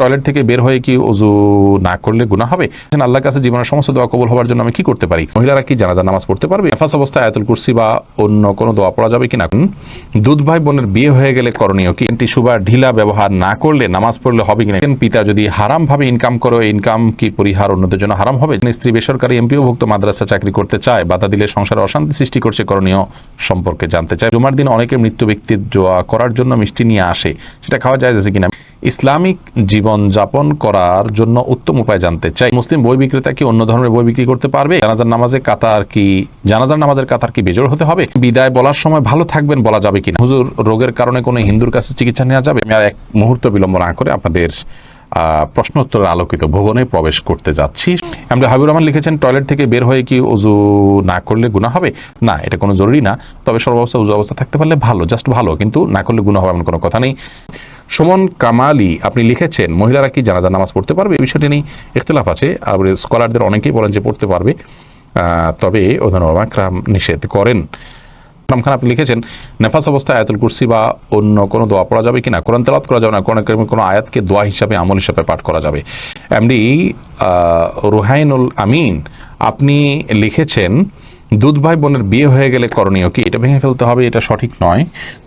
Toilet থেকে বের হয়ে কি ওযু না করলে গুনাহ হবে? আল্লাহর কাছে জীবনের সমস্ত দোয়া কবুল হওয়ার জন্য আমি কি করতে পারি? মহিলারা কি জানাজা নামাজ পড়তে পারবে? নেফাস অবস্থায় আয়াতুল কুরসি বা অন্য কোনো দোয়া পড়া যাবে কিনা? দুধ ভাই বোনের বিয়ে হয়ে গেলে করণীয় কি? টিস্যু বা ঢিলা ব্যবহার না করলে নামাজ পড়লে হবে কিনা? পিতা যদি হারাম ভাবে ইনকাম করে, ইনকাম কি পরিহার অন্যদের জন্য হারাম হবে? স্ত্রী বেসরকারি এমপিওভুক্ত মাদ্রাসা চাকরি করতে চায়, বাধা দিলে সংসারে অশান্তি সৃষ্টি করছে, করণীয় সম্পর্কে জানতে চায়। জুমার দিন অনেকে মৃত্যু ব্যক্তির দোয়া করার জন্য মিষ্টি নিয়ে আসে, সেটা খাওয়া যায় আছে কিনা? ইসলামিক জীবন যাপন করার জন্য উত্তম উপায় জানতে চাই। মুসলিম বই বিক্রেতা কি অন্য ধরনের বই বিক্রি করতে পারবে? জানাজার নামাজের কাতার কি বেজোড় হতে হবে? বিদায় বলার সময় ভালো থাকবেন বলা যাবে কিনা? হুজুর, রোগের কারণে কোনো হিন্দুর কাছে চিকিৎসা নেওয়া যাবে? আমি আর এক মুহূর্ত বিলম্ব না করে আপনাদের প্রশ্ন উত্তরের আলোকিত ভবনে প্রবেশ করতে যাচ্ছি। আমরা হাবিবুর রহমান লিখেছেন, টয়লেট থেকে বের হয়ে কি ওযু না করলে গুনাহ হবে? না, এটা কোনো জরুরি না, তবে সর্বাবস্থা ওযু অবস্থা থাকতে পারলে ভালো, জাস্ট ভালো, কিন্তু না করলে গুনাহ হবে এমন কোনো কথা নেই। সুমন কামালি আপনি লিখেছেন, মহিলারা কি জানাজা নামাজ পড়তে পারবে? এই বিষয়টি নিয়ে ইখতিলাফ আছে, আর স্কলারদের অনেকেই বলেন যে পড়তে পারবে, তবে ওলামা کرام নিষেধ করেন। খান আপনি লিখেছেন, নেফাস অবস্থায় আয়াতুল কুরসি বা অন্য কোনো দোয়া পড়া যাবে কিনা? কোরআন তেলাওয়াত করা যাবে না, কোনো আয়াতকে দোয়া হিসাবে, আমল হিসাবে পাঠ করা যাবে। এমডি রুহাইনুল আমিন আপনি লিখেছেন, দুধ ভাই বোনের বিয়ে হয়ে গেলে করণীয় কি? এটা ভেঙে ফেলতে হবে, এটা সঠিক নয়,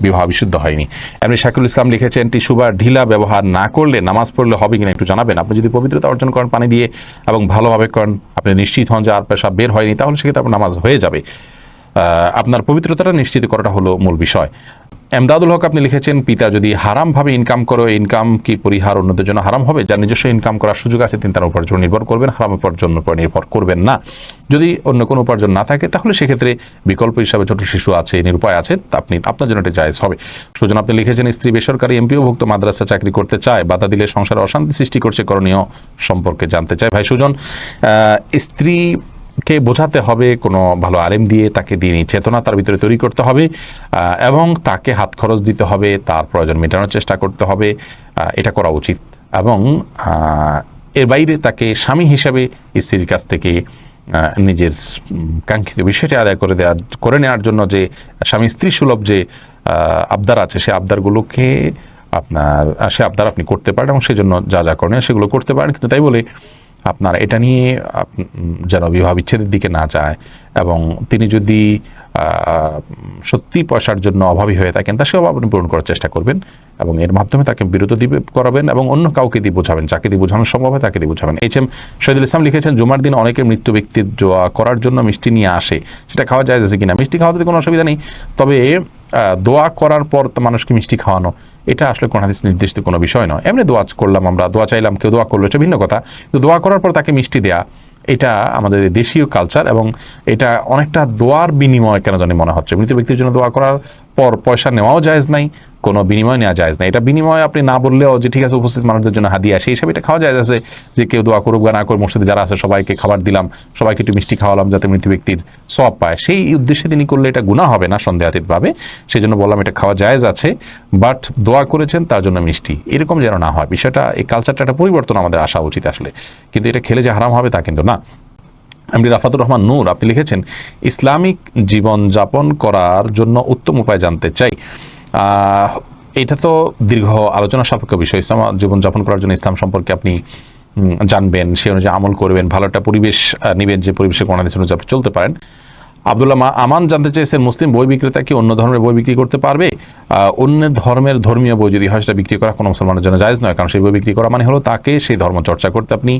বিবাহ বিশুদ্ধ হয়নি। এমনি শাকিরুল ইসলাম লিখেছেন, টিস্যু বা ঢিলা ব্যবহার না করলে নামাজ পড়লে হবে কিনা একটু জানাবেন। আপনি যদি পবিত্রতা অর্জন করেন পানি দিয়ে এবং ভালোভাবে করেন, আপনি নিশ্চিত হন যে আর পেশাব বের হয়নি, তাহলে সেক্ষেত্রে আপনার নামাজ হয়ে যাবে। আপনার পবিত্রতাটা নিশ্চিত করাটা হলো মূল বিষয়। এমদাদুল হক আপনি লিখেছেন, পিতা যদি হারাম ভাবে ইনকাম করে, ইনকাম কি পরিহার অন্যদের জন্য হারাম হবে? যার নিজস্ব ইনকাম করার সুযোগ আছে তিনি তার উপার্জন নির্ভর করবেন, হারাম উপার্জনের উপর নির্ভর করবেন না। যদি অন্য কোনো উপার্জন না থাকে তাহলে সেক্ষেত্রে বিকল্প হিসাবে ছোট শিশু আছে, নিরুপায় আছে, আপনার জন্য এটা জায়েজ হবে। সুজন আপনি লিখেছেন, স্ত্রী বেসরকারি এমপিওভুক্ত মাদ্রাসা চাকরি করতে চায়, বাধা দিলে সংসারে অশান্তি সৃষ্টি করছে, করণীয় সম্পর্কে জানতে চায়। ভাই সুজন, কে বোঝাতে হবে, কোনো ভালো আলেম দিয়ে, তাকে দিনই চেতনা তার ভিতরে তৈরি করতে হবে এবং তাকে হাত খরচ দিতে হবে, তার প্রয়োজন মেটানোর চেষ্টা করতে হবে, এটা করা উচিত। এবং এর বাইরে তাকে স্বামী হিসাবে স্ত্রীর কাছ থেকে নিজের কাঙ্ক্ষিত বিষয়টি আদায় করে নেওয়ার জন্য যে স্বামী স্ত্রী সুলভ যে আবদার আছে, সে আবদারগুলোকে সে আবদার আপনি করতে পারেন এবং সেজন্য যা যা করণীয় সেগুলো করতে পারেন, কিন্তু তাই বলে আপনার এটা নিয়ে যেন বিবাহ বিচ্ছেদের দিকে না যায়। এবং তিনি যদি সত্যি পয়সার জন্য অভাবী হয়ে থাকেন, তা সে অভাব আপনি পূরণ করার চেষ্টা করবেন এবং এর মাধ্যমে তাকে বিরত করাবেন এবং অন্য কাউকে দিয়ে বোঝাবেন, যাকে দিয়ে বোঝানো সম্ভব হয় তাকে দিয়ে বোঝাবেন। এইচএম শহীদুল ইসলাম লিখেছেন, জুমার দিন অনেকে মৃত্যু ব্যক্তির দোয়া করার জন্য মিষ্টি নিয়ে আসে, সেটা খাওয়া যায় আছে কিনা? মিষ্টি খাওয়াতে কোনো অসুবিধা নেই, তবে দোয়া করার পর মানুষকে মিষ্টি খাওয়ানো এটা আসলে কোন হাদিস নির্দিষ্ট কোনো বিষয় নয়। এমনি দোয়া করলাম, আমরা দোয়া চাইলাম, কেউ দোয়া করলো, এটা ভিন্ন কথা, কিন্তু দোয়া করার পর তাকে মিষ্টি দেয়া এটা আমাদের দেশীয় কালচার এবং এটা অনেকটা দোয়ার বিনিময় কেন জানি মনে হচ্ছে। মৃত ব্যক্তির জন্য দোয়া করার পর পয়সা নেওয়াও জায়েজ নাই, কোনো বিনিময় নেওয়া জায়েজ নাই। এটা বিনিময় আপনি না বললেও যে ঠিক আছে উপস্থিত মানুষদের জন্য হাদিয়া, সেই হিসাবে এটা খাওয়া জায়েজ আছে, যে কেউ দোয়া করুক বা না করুক, মসজিদে যারা আছে সবাইকে খাবার দিলাম, সবাইকে একটু মিষ্টি খাওয়ালাম যাতে মৃত ব্যক্তির সওয়াব পায়, সেই উদ্দেশ্যে তিনি করলে এটা গুনাহ হবে না সন্দেহাতীতভাবে। সেই জন্য বললাম এটা খাওয়া জায়েজ আছে, বাট দোয়া করেছেন তার জন্য মিষ্টি এরকম যেন না হয়। বিষয়টা, এই কালচারটা একটা পরিবর্তন আমাদের আসা উচিত আসলে, কিন্তু এটা খেলে যে হারাম হবে তা কিন্তু না। এমডি রাফাতুর রহমান নূর আপনি লিখেছেন, ইসলামিক জীবন যাপন করার জন্য উত্তম উপায় জানতে চাই। এটা তো দীর্ঘ আলোচনা সাপেক্ষ বিষয়। ইসলাম জীবন যাপন করার জন্য ইসলাম সম্পর্কে আপনি জানবেন, সেই অনুযায়ী আমল করবেন, ভালো একটা পরিবেশ নেবেন, যে পরিবেশে কোন হাদিস অনুযায়ী আপনি চলতে পারেন। আব্দুল্লাহ আমান জানতে চেয়েছেন, মুসলিম বই বিক্রেতা কি অন্য ধর্মের বই বিক্রি করতে পারবে? অন্য ধর্মের ধর্মীয় বই যদি হয় সেটা বিক্রি করা কোনো মুসলমানের জন্য জায়েজ নয়, কারণ সেই বই বিক্রি করা মানে হলো তাকে সেই ধর্ম চর্চা করতে, আপনি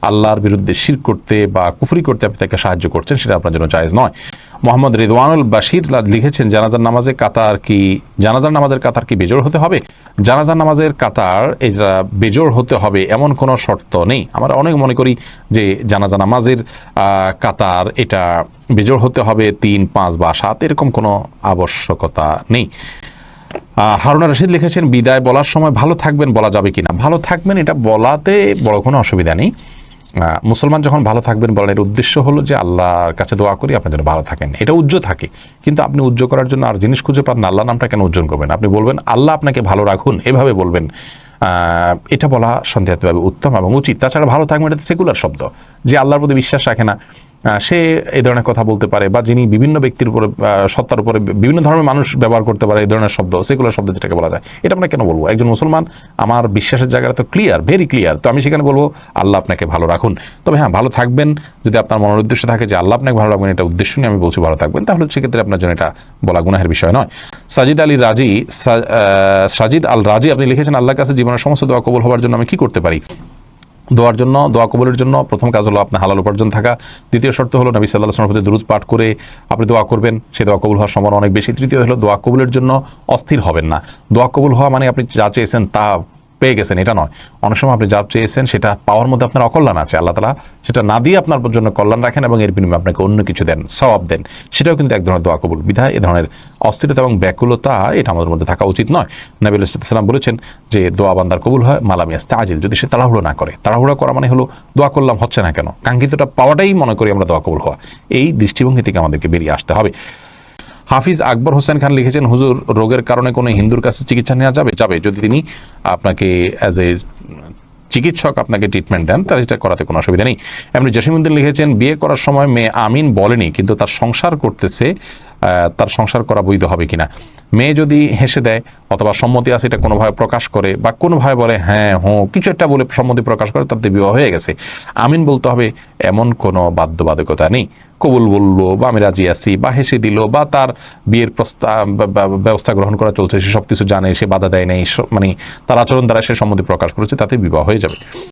আল্লাহর বিরুদ্ধে শিরক করতে বা কুফরি করতে আপনি তাকে সাহায্য করছেন, সেটা আপনার জন্য জায়েজ নয়। মোহাম্মদ রিদওয়ানুল বাশির লিখেছেন, জানাজার নামাজের কাতার কি বেজোড় হতে হবে? জানাজার নামাজের কাতার এটা বেজোড় হতে হবে এমন কোনো শর্ত নেই। আমরা অনেক মনে করি যে জানাজা নামাজের কাতার এটা বেজোড় হতে হবে 3, 5 বা 7, এরকম কোনো আবশ্যকতা নেই। হারুনা রশিদ লিখেছেন, বিদায় বলার সময় ভালো থাকবেন বলা যাবে কিনা? ভালো থাকবেন এটা বলাতে বড় কোনো অসুবিধা নেই। মুসলমান যখন ভালো থাকবেন বলার এর উদ্দেশ্য হলো যে আল্লাহর কাছে দোয়া করি আপনার জন্য ভালো থাকেন, এটা উজ্জ্বল থাকে। কিন্তু আপনি উজ্জ্বল করার জন্য আর জিনিস খুঁজে পান না, আল্লাহ নামটা কেন উজ্জ্বল করবেন? আপনি বলবেন আল্লাহ আপনাকে ভালো রাখুন, এভাবে বলবেন। এটা বলা সন্দেহাতীতভাবে উত্তম এবং উচিত। তাছাড়া ভালো থাকবেন এটা সেকুলার শব্দ, যে আল্লাহর প্রতি বিশ্বাস রাখে না সে এই ধরনের কথা বলতে পারে, বা যিনি বিভিন্ন ব্যক্তির উপরে সত্তার উপরে বিভিন্ন ধরনের মানুষ ব্যবহার করতে পারে এই ধরনের শব্দ, সেগুলোর শব্দ যেটাকে বলা যায়, এটা আমরা কেন বলবো? একজন মুসলমান, আমার বিশ্বাসের জায়গাটা তো ক্লিয়ার, ভেরি ক্লিয়ার, তো আমি সেখানে বলবো আল্লাহ আপনাকে ভালো রাখুন। তবে হ্যাঁ, ভালো থাকবেন যদি আপনার মনের উদ্দেশ্য থাকে যে আল্লাহ আপনাকে ভালো রাখবেন, এটা উদ্দেশ্য নিয়ে আমি বলছি ভালো থাকবেন, তাহলে সেক্ষেত্রে আপনার জন্য এটা বলা গুনাহের বিষয় নয়। সাজিদ আল রাজি আপনি লিখেছেন, আল্লাহর কাছে জীবনের সমস্ত দোয়া কবুল হওয়ার জন্য আমি কি করতে পারি? দোয়া কবুলের জন্য প্রথম কাজ হলো আপনার হালাল উপার্জন থাকা। দ্বিতীয় শর্ত হলো নবী সাল্লাল্লাহু আলাইহি ওয়াসাল্লামের প্রতি দুরূদ পাঠ করে আপনি দোয়া করবেন, সেই দোয়া কবুল হওয়ার সম্ভাবনা অনেক বেশি। তৃতীয় হলো দোয়া কবুলের জন্য অস্থির হবেন না। দোয়া কবুল হওয়া মানে আপনি যা চেয়েছেন তা পেয়ে গেছেন এটা নয়। অনেক সময় আপনি যা চেয়েছেন সেটা পাওয়ার মধ্যে আপনার অকল্যাণ আছে, আল্লাহ তাআলা সেটা না দিয়ে আপনার জন্য কল্যাণ রাখেন এবং এর বিনিময়ে আপনাকে অন্য কিছু দেন, সওয়াব দেন, সেটাও কিন্তু এক ধরনের দোয়া কবুল। বিধায় এ ধরনের অস্থিরতা এবং ব্যাকুলতা এটা আমাদের মধ্যে থাকা উচিত নয়। নবী আলাইহিস সালাম বলেছেন যে দোয়া বান্দার কবুল হয় মালাম ইয়াস্তাজিল, যদি সে তাড়াহুড়ো না করে। তাড়াহুড়ো করা মানে হলো দোয়া করলাম হচ্ছে না কেন, কাঙ্ক্ষিতটা পাওয়াটাই মনে করি আমরা দোয়া কবুল হওয়া, এই দৃষ্টিভঙ্গি থেকে আমাদেরকে বেরিয়ে আসতে হবে। হাফিজ আকবর হোসেন খান লিখেছেন, হুজুর রোগের কারণে কোনো হিন্দুর কাছে চিকিৎসা নেওয়া যাবে? যদি তিনি আপনাকে অ্যাজ এ চিকিৎসক আপনাকে ট্রিটমেন্ট দেন, তাহলে এটা করাতে কোনো অসুবিধা নেই। এমনি জসিমউদ্দিন লিখেছেন, বিয়ে করার সময় মেয়ে আমিন বলেনি কিন্তু তার সংসার করতেছে, তার সংসার করা বৈধ হবে কিনা? মেয়ে যদি হেসে দেয় অথবা সম্মতি আছে এটা কোনোভাবে প্রকাশ করে, বা কোনোভাবে বলে হ্যাঁ কিছু একটা বলে সম্মতি প্রকাশ করে, তাতে বিবাহ হয়ে গেছে, আমিন বলতে হবে এমন কোনো বাধ্যবাধকতা নেই। কবুল বললো বা আমি রাজি আছি বা হেসে দিল বা তার বিয়ের ব্যবস্থা গ্রহণ করা চলছে, সে সব কিছু জানে, সে বাধা দেয় নাই, মানে তার আচরণ দ্বারা সে সম্মতি প্রকাশ করেছে, তাতে বিবাহ হয়ে যাবে।